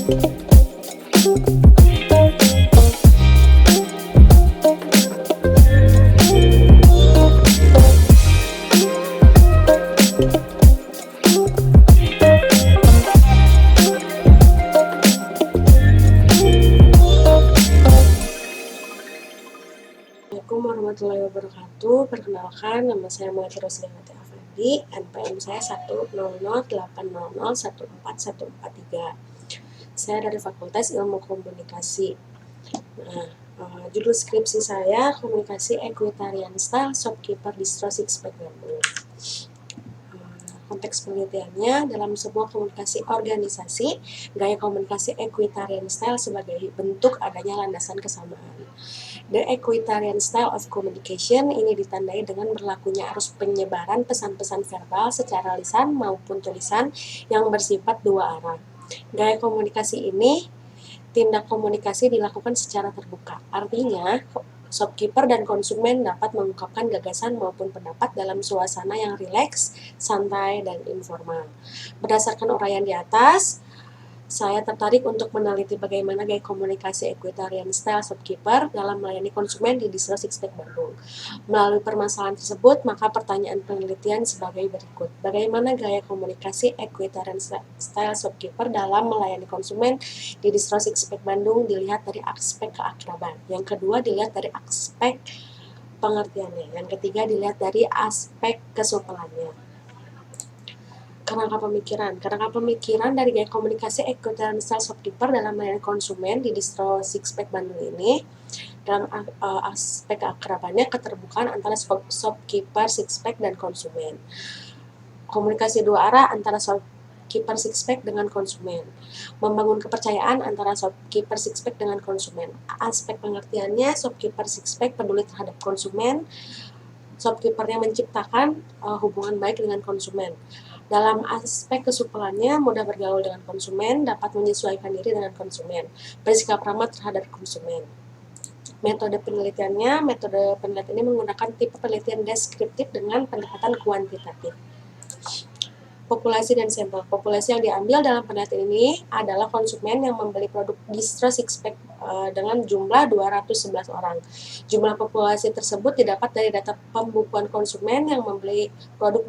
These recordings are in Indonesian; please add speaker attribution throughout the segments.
Speaker 1: Assalamualaikum warahmatullahi wabarakatuh. Perkenalkan, nama saya Melati Roslianti Afandi, NPM saya 10080014143. Saya dari Fakultas Ilmu Komunikasi. Nah, judul skripsi saya Komunikasi Equitarian Style Shopkeeper Distro Sixpack Bandung. Konteks penelitiannya, dalam sebuah komunikasi organisasi, gaya komunikasi equitarian style sebagai bentuk adanya landasan kesamaan. The equitarian style of communication ini ditandai dengan berlakunya arus penyebaran pesan-pesan verbal secara lisan maupun tulisan yang bersifat dua arah. Gaya komunikasi ini, tindak komunikasi dilakukan secara terbuka. Artinya, shopkeeper dan konsumen dapat mengungkapkan gagasan maupun pendapat dalam suasana yang rileks, santai, dan informal. Berdasarkan uraian di atas, saya tertarik untuk meneliti bagaimana gaya komunikasi equitarian style shopkeeper dalam melayani konsumen di Distro Sixpack Bandung. Melalui permasalahan tersebut, maka pertanyaan penelitian sebagai berikut. Bagaimana gaya komunikasi equitarian style shopkeeper dalam melayani konsumen di Distro Sixpack Bandung dilihat dari aspek keakraban. Yang kedua dilihat dari aspek pengertiannya. Yang ketiga dilihat dari aspek kesupelannya. Kerangka pemikiran dari gaya komunikasi equitarian style shopkeeper dalam melayani konsumen di Distro Sixpack Bandung ini dalam aspek keakrabannya keterbukaan antara shopkeeper Sixpack dan konsumen, komunikasi dua arah antara shopkeeper Sixpack dengan konsumen, membangun kepercayaan antara shopkeeper Sixpack dengan konsumen. Aspek pengertiannya, shopkeeper Sixpack peduli terhadap konsumen, shopkeepernya menciptakan hubungan baik dengan konsumen. Dalam aspek kesupelannya, mudah bergaul dengan konsumen, dapat menyesuaikan diri dengan konsumen, bersikap ramah terhadap konsumen. Metode penelitian ini menggunakan tipe penelitian deskriptif dengan pendekatan kuantitatif. Populasi dan sampel. Populasi yang diambil dalam penelitian ini adalah konsumen yang membeli produk Distro Sixpack dengan jumlah 211 orang. Jumlah populasi tersebut didapat dari data pembukuan konsumen yang membeli produk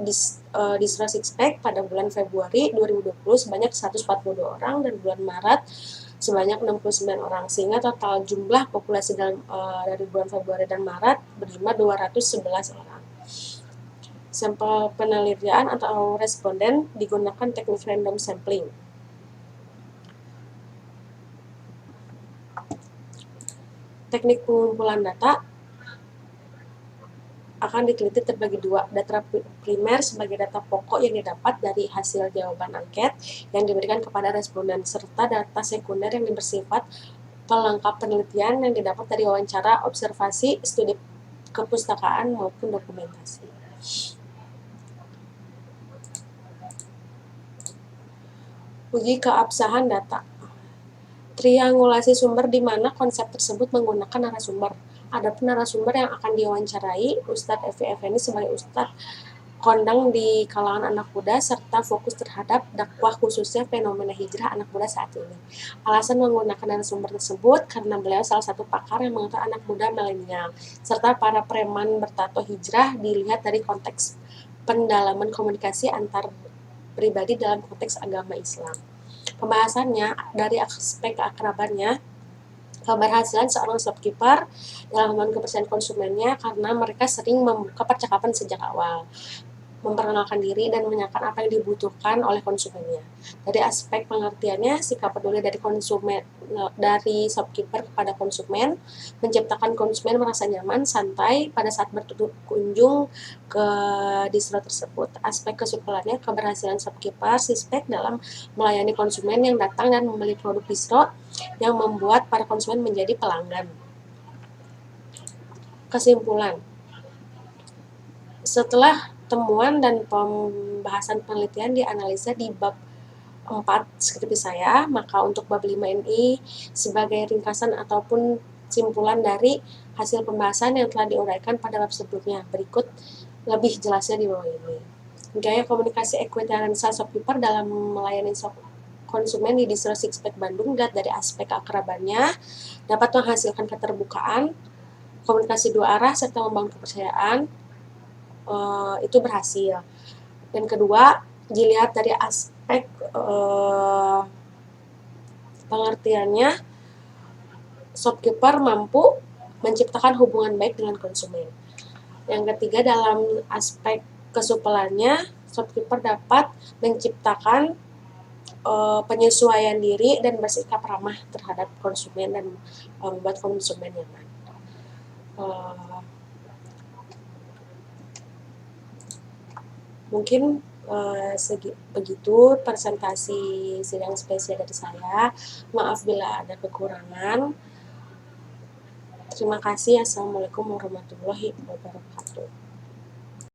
Speaker 1: Distro Sixpack pada bulan Februari 2020 sebanyak 142 orang dan bulan Maret sebanyak 69 orang, sehingga total jumlah populasi dari bulan Februari dan Maret berjumlah 211 orang. Sampel penelitian atau responden digunakan teknik random sampling. Teknik pengumpulan data akan diteliti terbagi dua, data primer sebagai data pokok yang didapat dari hasil jawaban angket yang diberikan kepada responden, serta data sekunder yang bersifat pelengkap penelitian yang didapat dari wawancara, observasi, studi kepustakaan maupun dokumentasi. Uji keabsahan data. Triangulasi sumber di mana konsep tersebut menggunakan narasumber. Adapun narasumber yang akan diwawancarai, Ustadz Evi Effendi sebagai Ustadz kondang di kalangan anak muda serta fokus terhadap dakwah khususnya fenomena hijrah anak muda saat ini. Alasan menggunakan narasumber tersebut karena beliau salah satu pakar yang mengatur anak muda milenial serta para preman bertato hijrah dilihat dari konteks pendalaman komunikasi antar pribadi dalam konteks agama Islam. Pembahasannya dari aspek keakrabannya, keberhasilan seorang shopkeeper dalam membangun kepercayaan konsumennya karena mereka sering membuka percakapan sejak awal, memperkenalkan diri dan menanyakan apa yang dibutuhkan oleh konsumennya. Dari aspek pengertiannya, sikap peduli dari shopkeeper kepada konsumen, menciptakan konsumen merasa nyaman, santai pada saat berkunjung ke distro tersebut. Aspek kesupelannya, keberhasilan shopkeeper Sixpack dalam melayani konsumen yang datang dan membeli produk distro yang membuat para konsumen menjadi pelanggan. Kesimpulan. Setelah temuan dan pembahasan penelitian dianalisa di bab 4 skripsi saya, maka untuk bab 5 ini sebagai ringkasan ataupun simpulan dari hasil pembahasan yang telah diuraikan pada bab sebelumnya. Berikut lebih jelasnya di bawah ini. Gaya komunikasi equitarian style shopkeeper dalam melayani konsumen di Distro Sixpack Bandung dilihat dari aspek keakrabannya, dapat menghasilkan keterbukaan, komunikasi dua arah, serta membangun kepercayaan, itu berhasil. Dan kedua, dilihat dari aspek pengertiannya, shopkeeper mampu menciptakan hubungan baik dengan konsumen. Yang ketiga, dalam aspek kesupelannya, shopkeeper dapat menciptakan penyesuaian diri dan bersikap ramah terhadap konsumen dan membuat konsumen nyaman. Mungkin begitu presentasi sidang spesial dari saya. Maaf bila ada kekurangan. Terima kasih. Assalamualaikum warahmatullahi wabarakatuh.